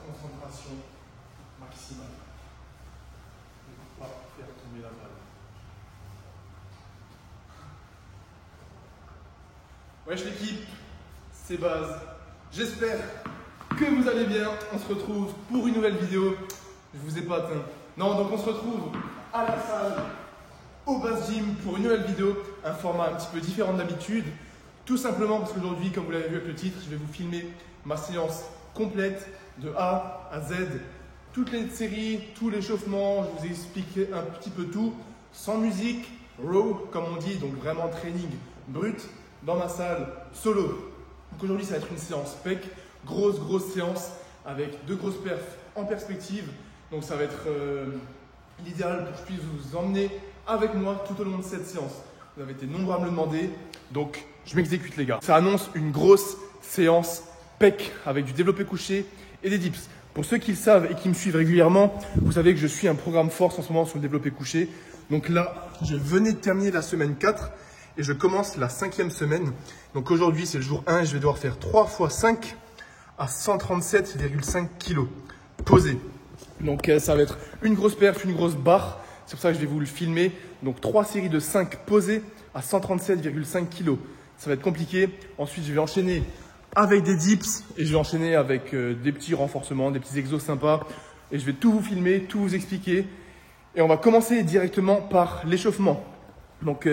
concentration maximale. Ne pas faire tomber la balle. Wesh l'équipe, c'est Baz. J'espère que vous allez bien. On se retrouve pour une nouvelle vidéo. Je vous ai pas atteint. Non, donc on se retrouve à la salle, au Baz Gym pour une nouvelle vidéo. Un format un petit peu différent d'habitude. Tout simplement parce qu'aujourd'hui, comme vous l'avez vu avec le titre, je vais vous filmer ma séance complète de A à Z. Toutes les séries, tout l'échauffement, je vous ai expliqué un petit peu tout. Sans musique, raw comme on dit, donc vraiment training brut dans ma salle solo. Donc aujourd'hui, ça va être une séance PEC, grosse séance avec deux grosses perfs en perspective. Donc ça va être l'idéal pour que je puisse vous emmener avec moi tout au long de cette séance. Vous avez été nombreux à me le demander, donc je m'exécute les gars. Ça annonce une grosse séance PEC avec du développé couché et des dips. Pour ceux qui le savent et qui me suivent régulièrement, vous savez que je suis un programme force en ce moment sur le développé couché. Donc là, je venais de terminer la semaine 4 et je commence la 5e semaine. Donc aujourd'hui, c'est le jour 1 et je vais devoir faire 3 x 5 à 137,5 kg posé. Donc ça va être une grosse perf, une grosse barre. C'est pour ça que je vais vous le filmer. Donc 3 séries de 5 posées à 137,5 kg. Ça va être compliqué. Ensuite, je vais enchaîner avec des dips et je vais enchaîner avec des petits renforcements, des petits exos sympas. Et je vais tout vous filmer, tout vous expliquer. Et on va commencer directement par l'échauffement. Donc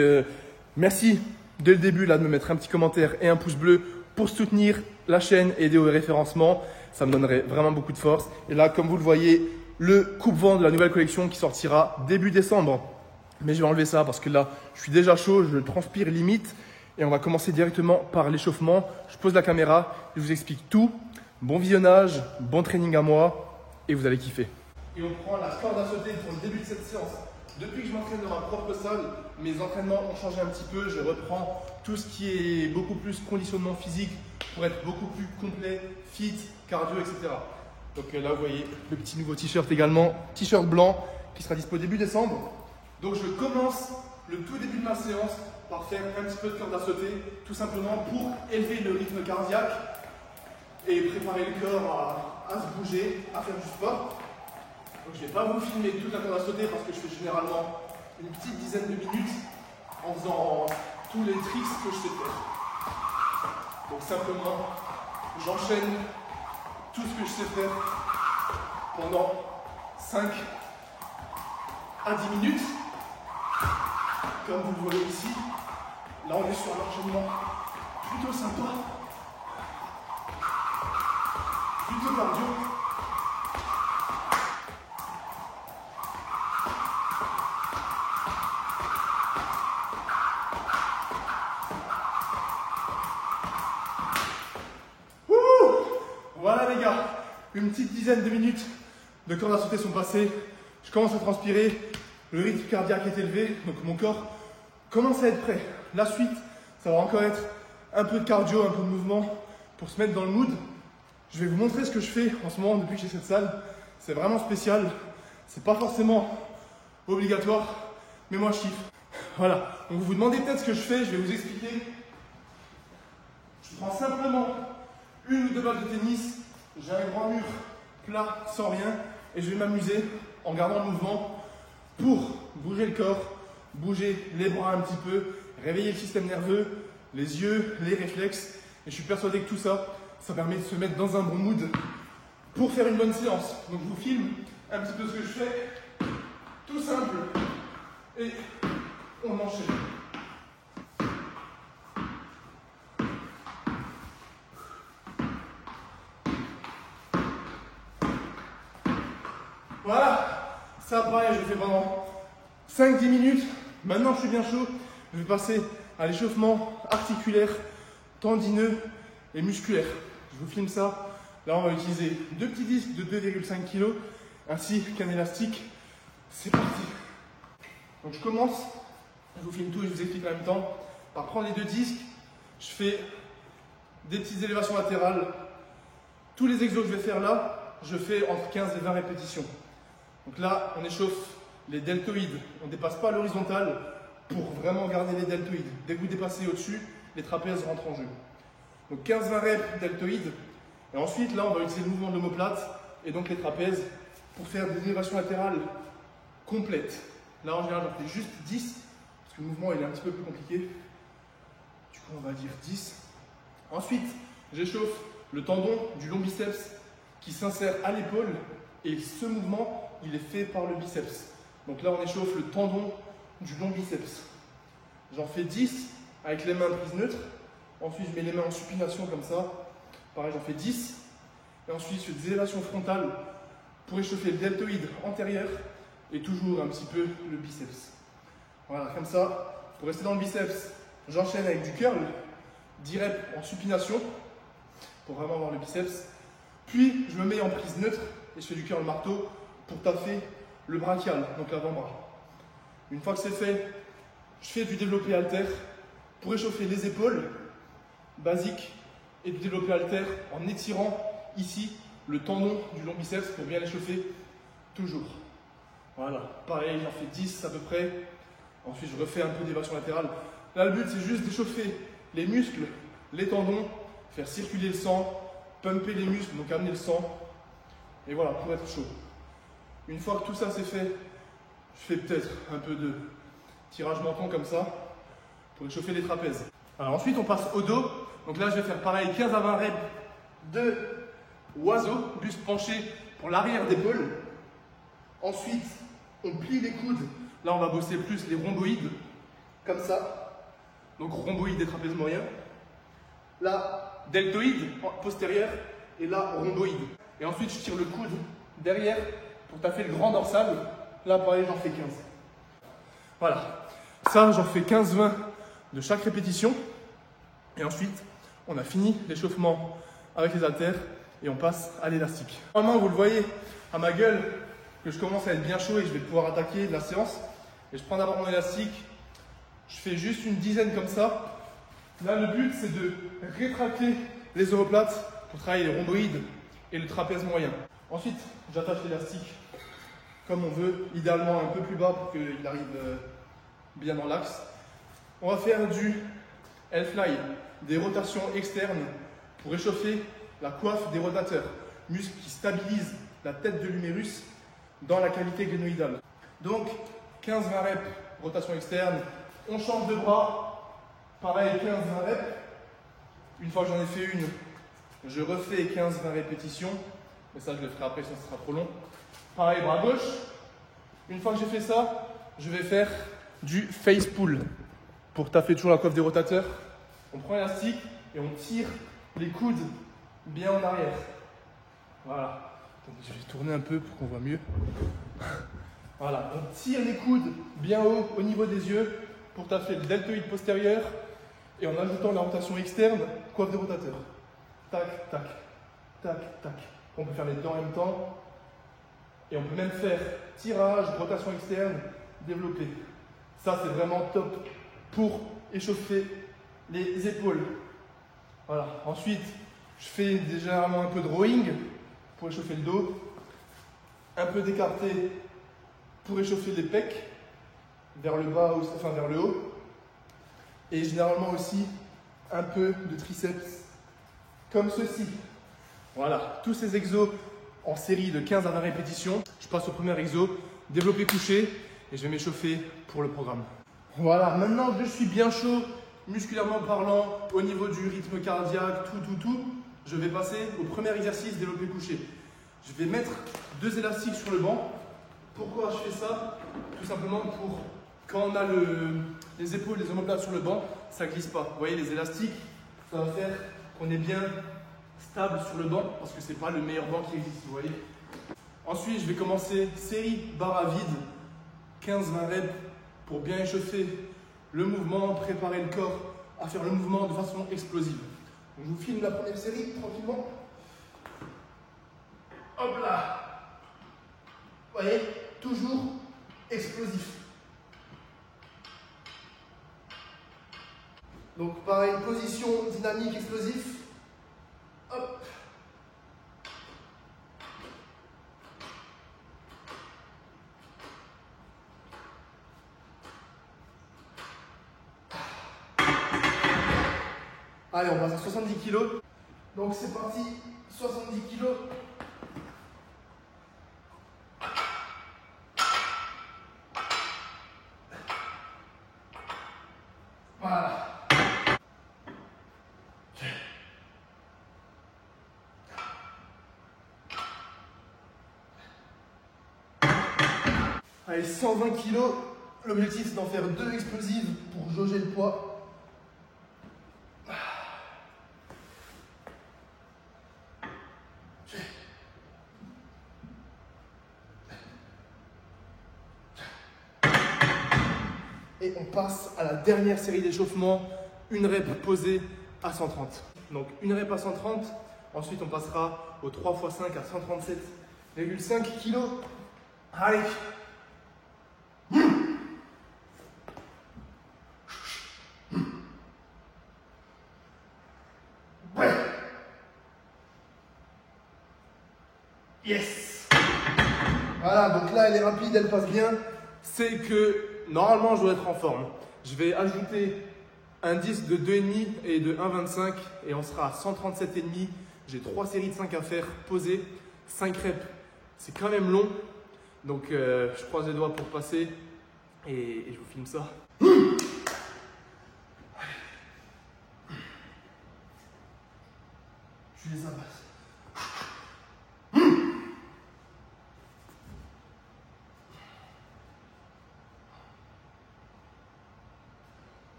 merci dès le début là, de me mettre un petit commentaire et un pouce bleu pour soutenir la chaîne et aider au référencement. Ça me donnerait vraiment beaucoup de force. Et là, comme vous le voyez, le coupe-vent de la nouvelle collection qui sortira début décembre. Mais je vais enlever ça parce que là, je suis déjà chaud, je transpire limite. Et on va commencer directement par l'échauffement. Je pose la caméra, je vous explique tout. Bon visionnage, bon training à moi et vous allez kiffer. Et on prend la corde à sauter pour le début de cette séance. Depuis que je m'entraîne dans ma propre salle, mes entraînements ont changé un petit peu. Je reprends tout ce qui est beaucoup plus conditionnement physique pour être beaucoup plus complet, fit, cardio, etc. Donc là, vous voyez le petit nouveau t-shirt également, t-shirt blanc qui sera dispo début décembre. Donc je commence le tout début de ma séance par faire un petit peu de corde à sauter, tout simplement pour élever le rythme cardiaque et préparer le corps à se bouger, à faire du sport. Donc je ne vais pas vous filmer toute la corde à sauter parce que je fais généralement une petite dizaine de minutes en faisant tous les tricks que je sais faire. Donc simplement, j'enchaîne tout ce que je sais faire pendant 5 à 10 minutes. Comme vous le voyez ici, là on est sur un enchaînement plutôt sympa, plutôt cardio. Voilà les gars, une petite dizaine de minutes de corde à sauter sont passées. Je commence à transpirer, le rythme cardiaque est élevé, donc mon corps commence à être prêt. La suite, ça va encore être un peu de cardio, un peu de mouvement pour se mettre dans le mood. Je vais vous montrer ce que je fais en ce moment depuis que j'ai cette salle. C'est vraiment spécial, c'est pas forcément obligatoire, mais moi je kiffe. Voilà, donc vous vous demandez peut-être ce que je fais, je vais vous expliquer. Je prends simplement une ou deux balles de tennis, j'ai un grand mur plat sans rien et je vais m'amuser en gardant le mouvement pour bouger le corps, bouger les bras un petit peu, réveiller le système nerveux, les yeux, les réflexes. Et je suis persuadé que tout ça, ça permet de se mettre dans un bon mood pour faire une bonne séance. Donc je vous filme un petit peu ce que je fais, tout simple, et on enchaîne. Voilà, ça pareil, je le fais pendant 5-10 minutes. Maintenant je suis bien chaud, je vais passer à l'échauffement articulaire, tendineux et musculaire. Je vous filme ça. Là on va utiliser deux petits disques de 2,5 kg ainsi qu'un élastique. C'est parti. Donc je commence, je vous filme tout et je vous explique en même temps. Par prendre les deux disques, je fais des petites élévations latérales. Tous les exos que je vais faire là, je fais entre 15 et 20 répétitions. Donc là, on échauffe les deltoïdes. On ne dépasse pas l'horizontale pour vraiment garder les deltoïdes. Dès que vous dépassez au-dessus, les trapèzes rentrent en jeu. Donc 15-20 reps deltoïdes. Et ensuite, là, on va utiliser le mouvement de l'omoplate et donc les trapèzes pour faire des élévations latérales complètes. Là, en général, j'en fais juste 10 parce que le mouvement il est un petit peu plus compliqué. Du coup, on va dire 10. Ensuite, j'échauffe le tendon du long biceps qui s'insère à l'épaule et ce mouvement, il est fait par le biceps. Donc là, on échauffe le tendon du long biceps. J'en fais 10 avec les mains prises neutres. Ensuite, je mets les mains en supination comme ça. Pareil, j'en fais 10. Et ensuite, je fais des élévations frontales pour échauffer le deltoïde antérieur et toujours un petit peu le biceps. Voilà, comme ça. Pour rester dans le biceps, j'enchaîne avec du curl, 10 reps en supination pour vraiment avoir le biceps. Puis, je me mets en prise neutre et je fais du curl marteau pour taffer le brachial, donc l'avant-bras. Une fois que c'est fait, je fais du développé haltère pour échauffer les épaules, basique, et du développé haltère en étirant ici le tendon du long biceps pour bien l'échauffer toujours. Voilà, pareil, j'en fais 10 à peu près. Ensuite, je refais un peu d'élévation latérale. Là, le but, c'est juste d'échauffer les muscles, les tendons, faire circuler le sang, pumper les muscles, donc amener le sang. Et voilà, pour être chaud. Une fois que tout ça c'est fait, je fais peut-être un peu de tirage menton comme ça pour échauffer les trapèzes. Alors ensuite, on passe au dos. Donc là, je vais faire pareil, 15 à 20 reps de oiseau, buste penché pour l'arrière d'épaule. Ensuite, on plie les coudes. Là, on va bosser plus les rhomboïdes, comme ça. Donc rhomboïde des trapèzes moyens. Là, deltoïde postérieur et là, rhomboïde. Et ensuite, je tire le coude derrière pour taffer le grand dorsal. Là, pareil, j'en fais 15. Voilà. Ça, j'en fais 15-20 de chaque répétition. Et ensuite, on a fini l'échauffement avec les haltères et on passe à l'élastique. Normalement, vous le voyez à ma gueule que je commence à être bien chaud et que je vais pouvoir attaquer la séance. Et je prends d'abord mon élastique. Je fais juste une dizaine comme ça. Là, le but, c'est de rétracter les omoplates pour travailler les rhomboïdes et le trapèze moyen. Ensuite, j'attache l'élastique comme on veut, idéalement un peu plus bas pour qu'il arrive bien dans l'axe. On va faire du L-fly, des rotations externes pour réchauffer la coiffe des rotateurs, muscle qui stabilise la tête de l'humérus dans la cavité glénoïdale. Donc 15-20 reps, rotation externe, on change de bras, pareil 15-20 reps. Une fois que j'en ai fait une, je refais 15-20 répétitions, mais ça je le ferai après sinon ce sera trop long. Pareil bras gauche, une fois que j'ai fait ça, je vais faire du face pull pour taffer toujours la coiffe des rotateurs. On prend l'élastique et on tire les coudes bien en arrière. Voilà. Donc, je vais tourner un peu pour qu'on voit mieux. Voilà. On tire les coudes bien haut au niveau des yeux pour taffer le deltoïde postérieur et en ajoutant la rotation externe, coiffe des rotateurs. Tac, tac, tac, tac. On peut faire les deux en même temps. Et on peut même faire tirage, rotation externe, développé. Ça, c'est vraiment top pour échauffer les épaules. Voilà. Ensuite, je fais généralement un peu de rowing pour échauffer le dos. Un peu d'écarté pour échauffer les pecs vers le bas, enfin vers le haut. Et généralement aussi un peu de triceps comme ceci. Voilà. Tous ces exos en série de 15 à 20 répétitions. Je passe au premier exo, développé couché, et je vais m'échauffer pour le programme. Voilà, maintenant que je suis bien chaud, musculairement parlant, au niveau du rythme cardiaque, tout, je vais passer au premier exercice, développé couché. Je vais mettre 2 élastiques sur le banc. Pourquoi je fais ça? Tout simplement pour, quand on a les épaules, les omoplates sur le banc, ça ne glisse pas. Vous voyez, les élastiques, ça va faire qu'on est bien stable sur le banc parce que ce n'est pas le meilleur banc qui existe, vous voyez. Ensuite, je vais commencer série barre à vide, 15-20 reps pour bien échauffer le mouvement, préparer le corps à faire le mouvement de façon explosive. Donc, je vous filme la première série tranquillement. Hop là. Vous voyez, toujours explosif. Donc pareil, position dynamique explosif. Hop. Allez, on passe à 70 kg. Donc c'est parti, 70 kg. Allez, 120 kg. L'objectif, c'est d'en faire 2 explosives pour jauger le poids. Et on passe à la dernière série d'échauffement, une rep posée à 130. Donc une rep à 130, ensuite on passera au 3 x 5 à 137,5 kg. Allez. Yes. Voilà, donc là elle est rapide, elle passe bien. C'est que normalement je dois être en forme. Je vais ajouter un disque de 2,5 et de 1,25 et on sera à 137,5. J'ai 3 séries de 5 à faire, posées, 5 reps. C'est quand même long, donc je croise les doigts pour passer et je vous filme ça. Je les abasse.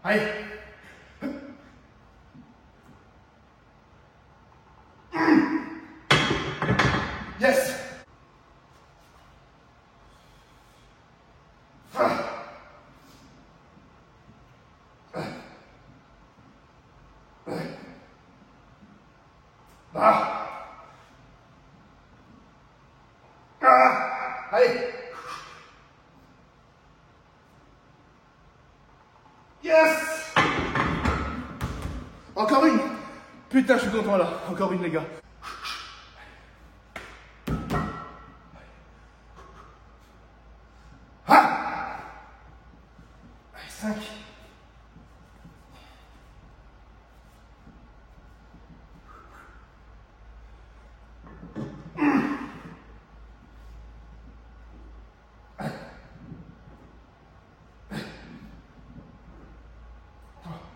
Allez. Yes. Allez. Yes. Encore une. Putain, je suis content là. Encore une, les gars. Ah. Allez, 5.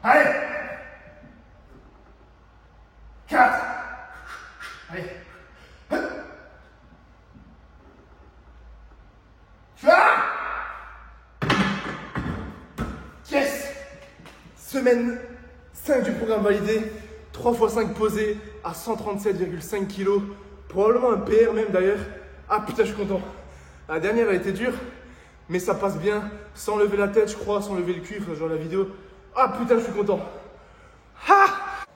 Allez. 4. Allez. Yes. Semaine 5 du programme validé. 3 x 5 posés à 137,5 kg. Probablement un PR même d'ailleurs. Ah putain, je suis content. La dernière a été dure, mais ça passe bien. Sans lever la tête, je crois, sans lever le cul, enfin, genre la vidéo. Ah putain, je suis content. Ha!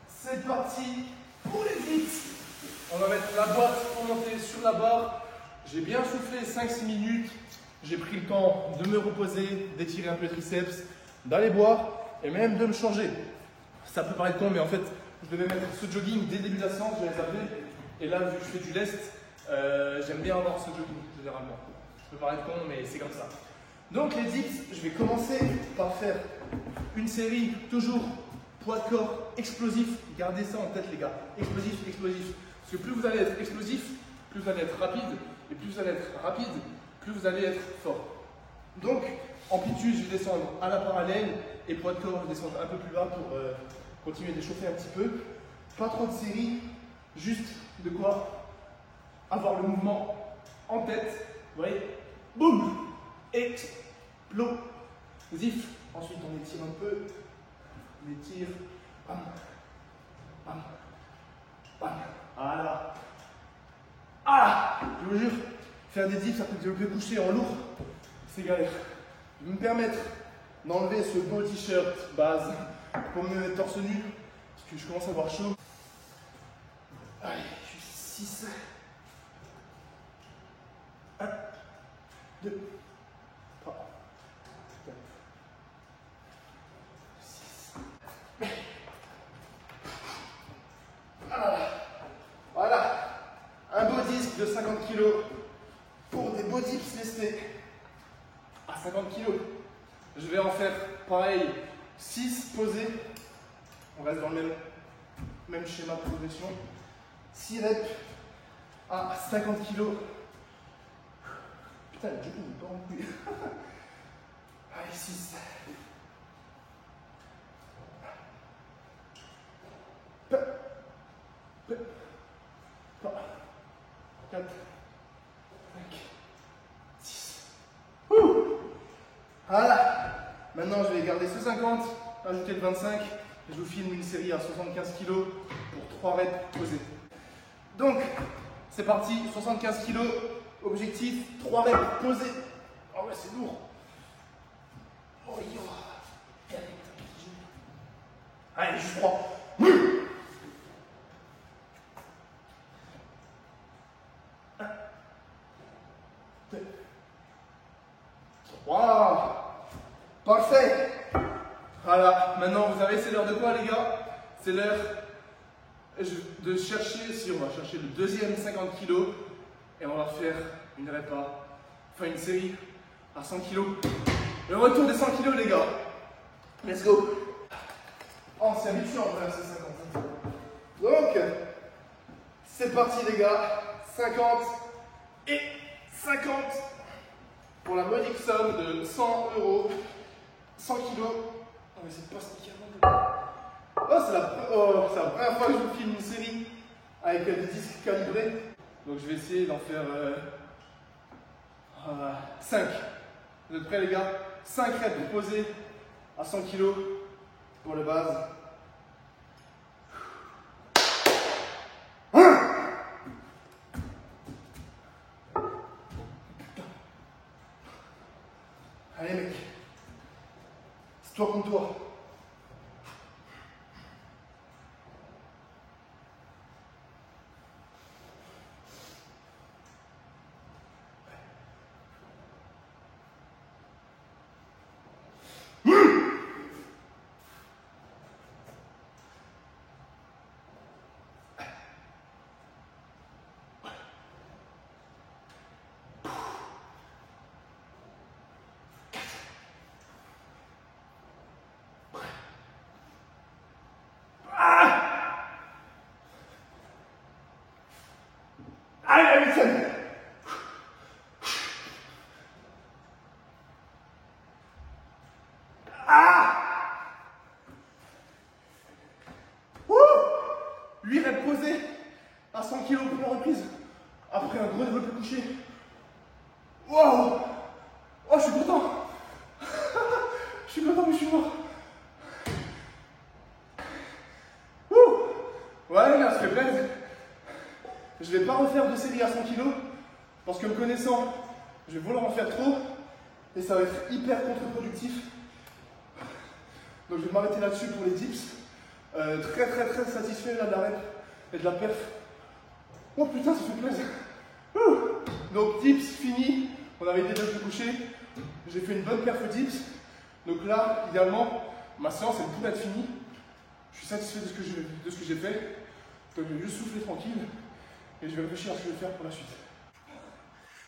C'est parti pour les dips. On va mettre la boîte pour monter sur la barre. J'ai bien soufflé 5-6 minutes. J'ai pris le temps de me reposer, d'étirer un peu les triceps, d'aller boire et même de me changer. Ça peut paraître con, mais en fait, je devais mettre ce jogging dès le début de la séance, j'avais zappé. Et là, vu que je fais du lest, j'aime bien avoir ce jogging généralement. Ça peut paraître con, mais c'est comme ça. Donc les dips, je vais commencer par faire une série toujours poids de corps explosif. Gardez ça en tête, les gars. Explosif, explosif. Parce que plus vous allez être explosif, plus vous allez être rapide. Et plus vous allez être rapide, plus vous allez être fort. Donc, amplitude, je vais descendre à la parallèle. Et poids de corps, je vais descendre un peu plus bas pour continuer d'échauffer un petit peu. Pas trop de séries, juste de quoi avoir le mouvement en tête. Vous voyez, boum, explosif. Ensuite, on étire un peu. On étire. Bam, bam, bam. Voilà. Ah, je vous jure, faire des dips après développer couché en lourd, c'est galère. Je vais me permettre d'enlever ce beau t-shirt base pour me mettre torse nu, parce que je commence à avoir chaud. Allez, je suis 6. 1, 2, 3, 4, 6. Voilà. Un beau disque de 50 kg pour des beaux dips lestés à 50 kg. Je vais en faire pareil, 6 posés. On reste dans le même schéma de progression. 6 reps à 50 kg. Putain, le genou, il est pas en couille. Allez, 6. 4, 5, 6. Voilà. Maintenant, je vais garder ce 50, ajouter le 25, et je vous filme une série à 75 kg pour 3 reps posés. Donc, c'est parti, 75 kg, objectif, 3 reps posés. Ah ouais, c'est lourd. Oh, yo. Allez, juste 3. 3. Parfait. Voilà, maintenant vous savez c'est l'heure de quoi les gars? C'est l'heure de chercher, si on va chercher le deuxième 50 kg et on va faire une répa, enfin une série à 100 kg. Le retour des 100 kg les gars. Let's go. Oh c'est habitué en vrai à ces 50. Donc, c'est parti les gars. 50 et 50 pour la modique somme de 100 €, 100 kg. Oh mais c'est pas sneaker non plus. Oh, c'est la première fois que je vous filme une série avec des disques calibrés. Donc je vais essayer d'en faire 5. Vous êtes prêts les gars? 5 reps posés à 100 kg pour la base. Allez mec, c'est toi contre toi. Allez, la huitième. Ah 8 reps posés à 100 kg pour la reprise. Après un gros développé couché. Wow. Oh, je suis content. Je suis content, mais je suis mort. Ouais, les gars, ça fait plaisir. Je vais pas refaire de série à 100 kg parce que me connaissant, je vais vouloir en faire trop et ça va être hyper contre-productif. Donc je vais m'arrêter là-dessus pour les dips. Très satisfait là de la rep et de la perf. Oh putain, ça fait plaisir. Donc dips fini. On avait déjà le couché. J'ai fait une bonne perf dips. Donc là, idéalement, ma séance elle pourrait être finie. Je suis satisfait de ce que j'ai fait. Donc je vais juste souffler tranquille. Et je vais réfléchir à ce que je vais faire pour la suite.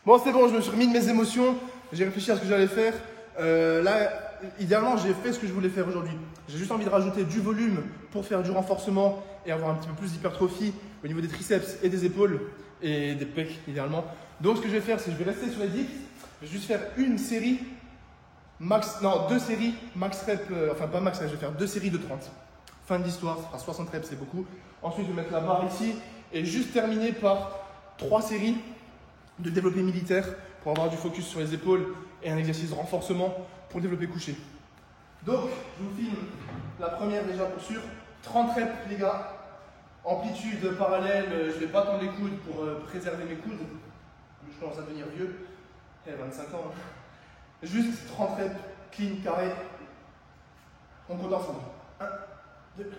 Bon, c'est bon, je me suis remis de mes émotions. J'ai réfléchi à ce que j'allais faire. Là, idéalement, j'ai fait ce que je voulais faire aujourd'hui. J'ai juste envie de rajouter du volume pour faire du renforcement et avoir un petit peu plus d'hypertrophie au niveau des triceps et des épaules et des pecs, idéalement. Donc, ce que je vais faire, c'est que je vais rester sur les dips. Je vais juste faire une série, deux séries, max rep, enfin pas max rep, je vais faire 2 séries de 30. Fin de l'histoire, ça fera 60 reps, c'est beaucoup. Ensuite, je vais mettre la barre ici. Et juste terminer par 3 séries de développé militaire pour avoir du focus sur les épaules et un exercice de renforcement pour le développé couché. Donc, je vous filme la première déjà pour sûr. 30 reps les gars, amplitude parallèle, je ne vais pas tendre les coudes pour préserver mes coudes. Je commence à devenir vieux, 25 ans. Hein. Juste 30 reps, clean, carré. On compte ensemble. 1, 2,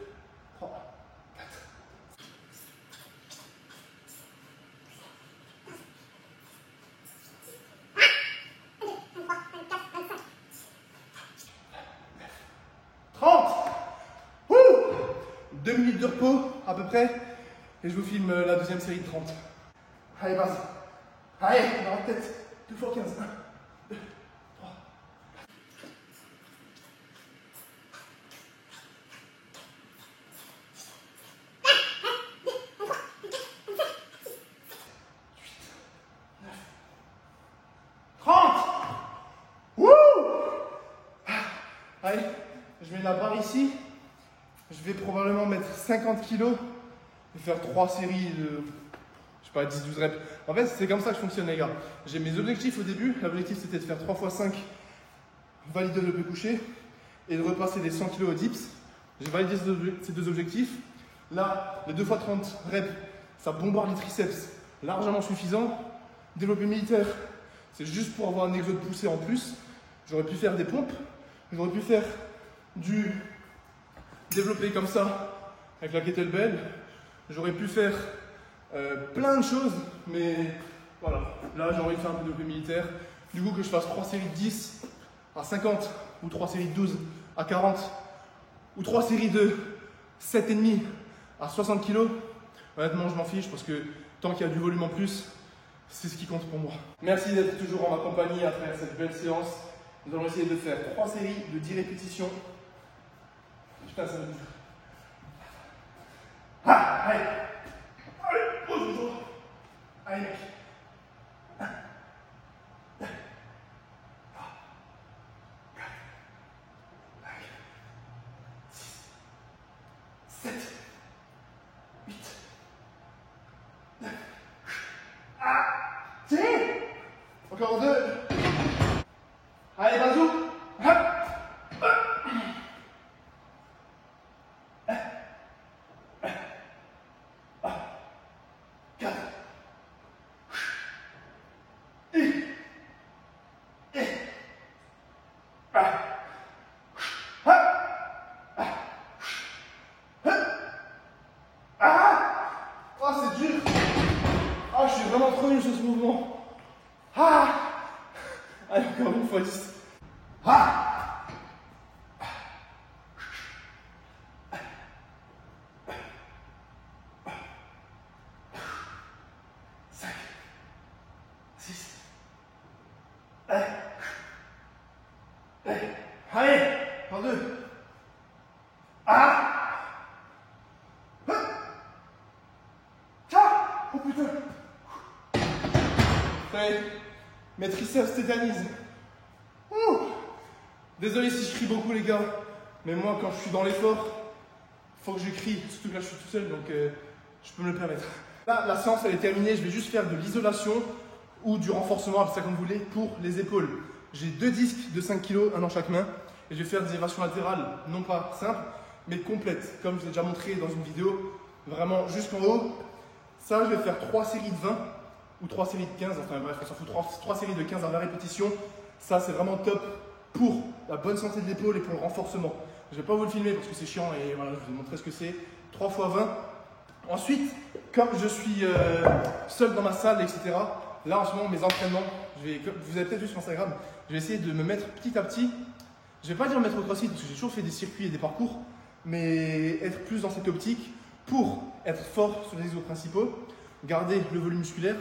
3. 2 minutes de repos à peu près et je vous filme la deuxième série de 30. Allez, base. Allez, dans la tête. 2 fois 15. 1, 2, 3. mettre la barre ici. Je vais probablement mettre 50 kg et faire 3 séries de, je sais pas, 10-12 reps. En fait, c'est comme ça que je fonctionne, les gars. J'ai mes objectifs au début. L'objectif, c'était de faire 3 x 5 validé de développé couché et de repasser des 100 kg au dips. J'ai validé ces deux objectifs. Là, les 2 x 30 reps, ça bombarde les triceps, largement suffisant. Développé militaire, c'est juste pour avoir un exo de poussée en plus. J'aurais pu faire des pompes, j'aurais pu faire du développé comme ça avec la kettlebell. J'aurais pu faire plein de choses, mais voilà. Là, j'ai envie de faire un peu de développé militaire. Du coup, que je fasse 3 séries de 10 à 50 ou 3 séries de 12 à 40 ou 3 séries de 7,5 à 60 kg, honnêtement, je m'en fiche parce que tant qu'il y a du volume en plus, c'est ce qui compte pour moi. Merci d'être toujours en ma compagnie à travers cette belle séance. Nous allons essayer de faire 3 séries de 10 répétitions. Putain, ça va dur. Ah, allez. Allez, pose-toi. Allez, mec. 7, 8, 9. Ah, tiens. Encore 2. Allez, bazou. Hop. 4. Oh, c'est dur. Ah, je suis vraiment trop nul sur ce mouvement. Ah. Allez, encore une fois 10. Ah. 5, 6. Allez, encore 2. Ah. Oh putain. Mes triceps tétanisent. Désolé si je crie beaucoup, les gars, mais moi quand je suis dans l'effort, faut que je crie, surtout que là je suis tout seul, donc je peux me le permettre. Là, la séance elle est terminée, je vais juste faire de l'isolation ou du renforcement, appelez ça comme vous voulez, pour les épaules. J'ai 2 disques de 5 kg, un dans chaque main, et je vais faire des élévations latérales, non pas simples, mais complètes, comme je vous ai déjà montré dans une vidéo, vraiment jusqu'en haut. Ça, je vais faire 3 séries de 20 ou 3 séries de 15, enfin bref, on s'en fout, 3 séries de 15 à 20 répétitions. Ça, c'est vraiment top pour la bonne santé de l'épaule et pour le renforcement. Je ne vais pas vous le filmer parce que c'est chiant et voilà, je vais vous montrer ce que c'est. 3 x 20. Ensuite, comme je suis seul dans ma salle, etc., là en ce moment, mes entraînements, vous avez peut-être vu sur Instagram, je vais essayer de me mettre petit à petit. Je ne vais pas dire me mettre au crossfit parce que j'ai toujours fait des circuits et des parcours, mais être plus dans cette optique pour être fort sur les exos principaux, garder le volume musculaire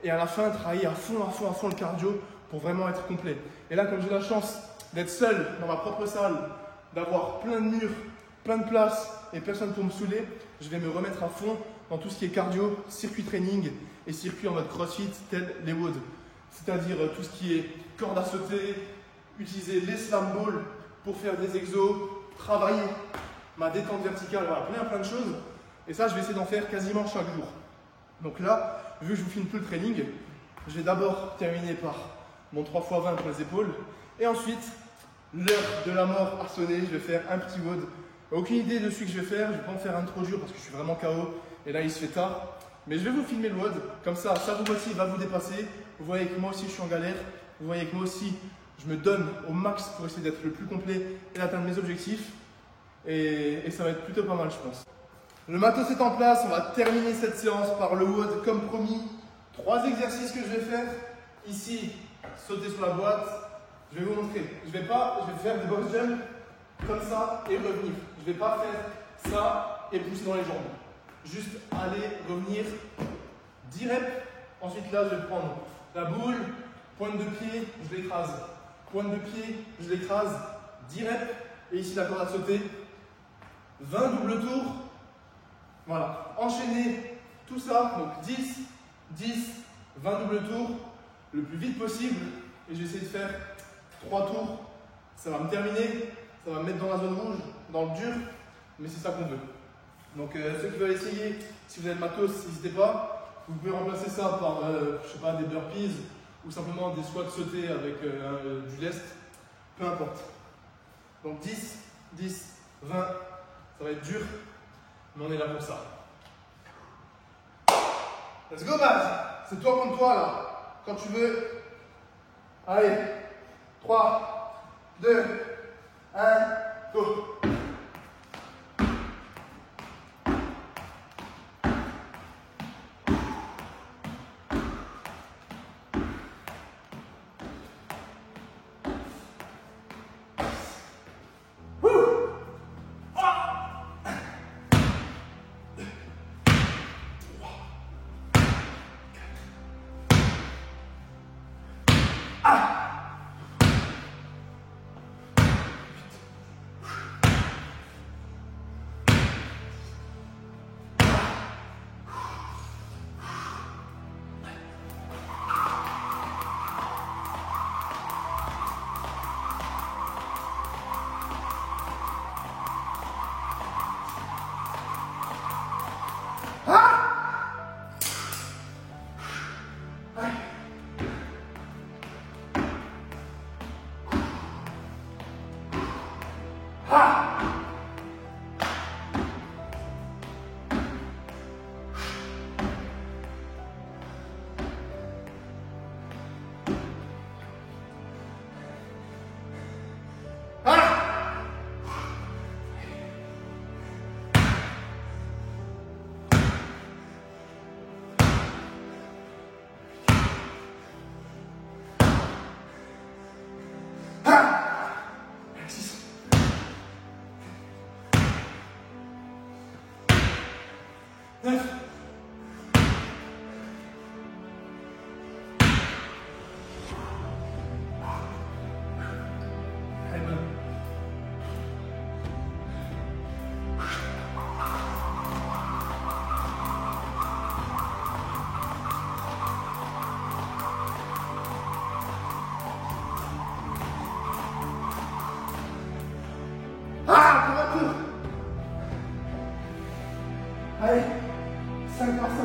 et à la fin travailler à fond le cardio pour vraiment être complet. Et là, comme j'ai la chance d'être seul dans ma propre salle, d'avoir plein de murs, plein de places et personne pour me saouler, je vais me remettre à fond dans tout ce qui est cardio, circuit training et circuit en mode crossfit tel les WOD. C'est-à-dire tout ce qui est corde à sauter, utiliser les slam balls pour faire des exos, travailler ma détente verticale, voilà, plein de choses. Et ça, je vais essayer d'en faire quasiment chaque jour. Donc là, vu que je vous filme tout le training, je vais d'abord terminer par mon 3 x 20 pour les épaules. Et ensuite, l'heure de la mort a sonné, je vais faire un petit WOD. Aucune idée de ce que je vais faire, je ne vais pas en faire un trop dur parce que je suis vraiment KO. Et là, il se fait tard. Mais je vais vous filmer le WOD, comme ça vous motive, va vous dépasser. Vous voyez que moi aussi, je suis en galère. Vous voyez que moi aussi, je me donne au max pour essayer d'être le plus complet et d'atteindre mes objectifs. Et ça va être plutôt pas mal, je pense. Le matos est en place, on va terminer cette séance par le WOD comme promis. 3 exercices que je vais faire. Ici, sauter sur la boîte. Je vais vous montrer. Je vais faire des box jump comme ça et revenir. Je ne vais pas faire ça et pousser dans les jambes. Juste aller, revenir, 10 reps. Ensuite là, je vais prendre la boule, pointe de pied, je l'écrase. Pointe de pied, je l'écrase, 10 reps. Et ici, la corde à sauter. 20 double tours. Voilà. Enchaîner tout ça. Donc 10, 10, 20 double tours. Le plus vite possible. Et je vais essayer de faire 3 tours. Ça va me terminer ça va me mettre dans la zone rouge, dans le dur, mais c'est ça qu'on veut. Donc ceux qui veulent essayer, si vous avez le matos, n'hésitez pas. Vous pouvez remplacer ça par, je sais pas, des burpees ou simplement des squats sautés avec du lest, peu importe. Donc 10, 10, 20, ça va être dur, mais on est là pour ça. Let's go Baz, c'est toi contre toi là, quand tu veux. Allez, 3, 2, 1, go. Allez, 5 par 5.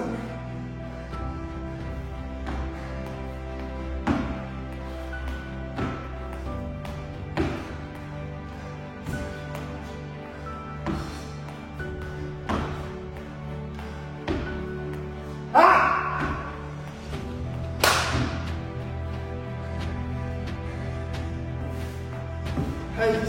Allez.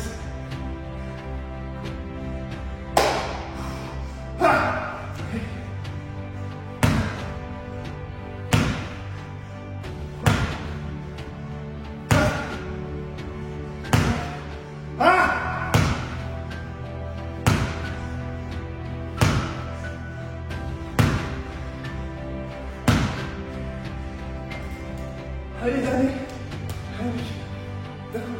Allez, dernier. Allez, d'accord.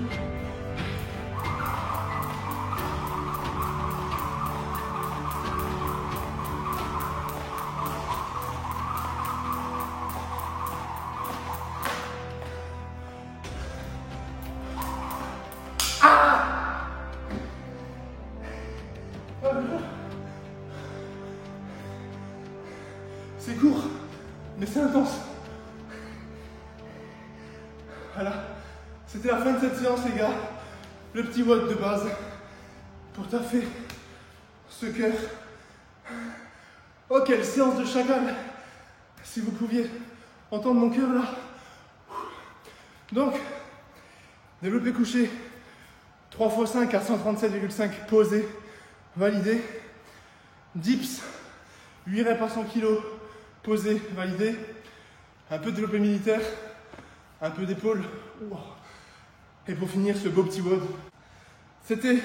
C'est court, mais c'est intense. Voilà, c'était la fin de cette séance les gars. Le petit WOD de base pour taffer ce cœur. Oh quelle séance de chacal. Si vous pouviez entendre mon cœur là. Donc, développé couché 3 x 5 à 137,5 posé, validé. Dips, 8 reps à 100 kg, posé, validé. Un peu de développé militaire, un peu d'épaule. Et pour finir, ce beau petit WOD. C'était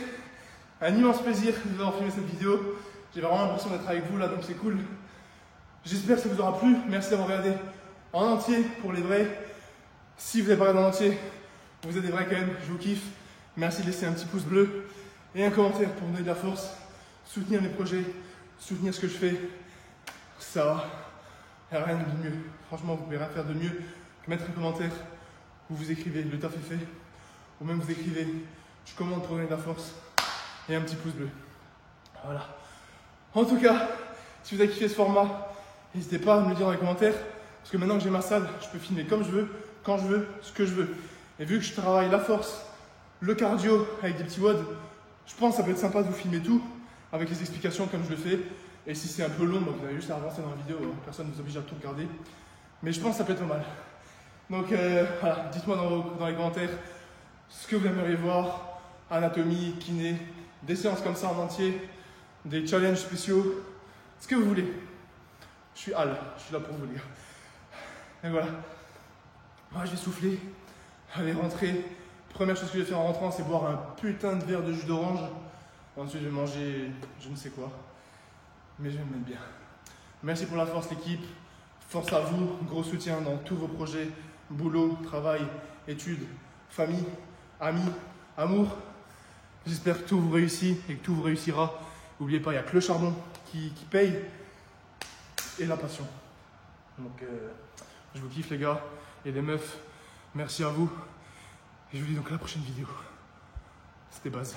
un immense plaisir de vous avoir filmé cette vidéo. J'ai vraiment l'impression d'être avec vous là, donc c'est cool. J'espère que ça vous aura plu. Merci d'avoir regardé en entier pour les vrais. Si vous n'avez pas regardé en entier, vous êtes des vrais quand même, je vous kiffe. Merci de laisser un petit pouce bleu et un commentaire pour me donner de la force, soutenir mes projets, soutenir ce que je fais. Ça, il n'y a rien de mieux. Franchement, vous pouvez rien faire de mieux que mettre un commentaire où vous écrivez le taf est fait, ou même vous écrivez je commande pour donner de la force et un petit pouce bleu. Voilà. En tout cas, si vous avez kiffé ce format, n'hésitez pas à me le dire dans les commentaires. Parce que maintenant que j'ai ma salle, je peux filmer comme je veux, quand je veux, ce que je veux. Et vu que je travaille la force, le cardio avec des petits WOD, je pense que ça peut être sympa de vous filmer tout avec les explications comme je le fais. Et si c'est un peu long, donc vous avez juste à avancer dans la vidéo, personne ne vous oblige à tout regarder. Mais je pense que ça peut être pas mal. Donc voilà, dites-moi dans les commentaires ce que vous aimeriez voir, anatomie, kiné, des séances comme ça en entier, des challenges spéciaux, ce que vous voulez. Je suis Al, je suis là pour vous les gars. Et voilà. Moi je vais souffler, aller rentrer. Première chose que je vais faire en rentrant, c'est boire un putain de verre de jus d'orange. Ensuite je vais manger je ne sais quoi. Mais je vais me mettre bien. Merci pour la force l'équipe. Force à vous, gros soutien dans tous vos projets, boulot, travail, études, famille, amis, amour. J'espère que tout vous réussit et que tout vous réussira. N'oubliez pas, il n'y a que le charbon qui paye et la passion. Donc je vous kiffe les gars et les meufs. Merci à vous. Et je vous dis donc à la prochaine vidéo. C'était Baz.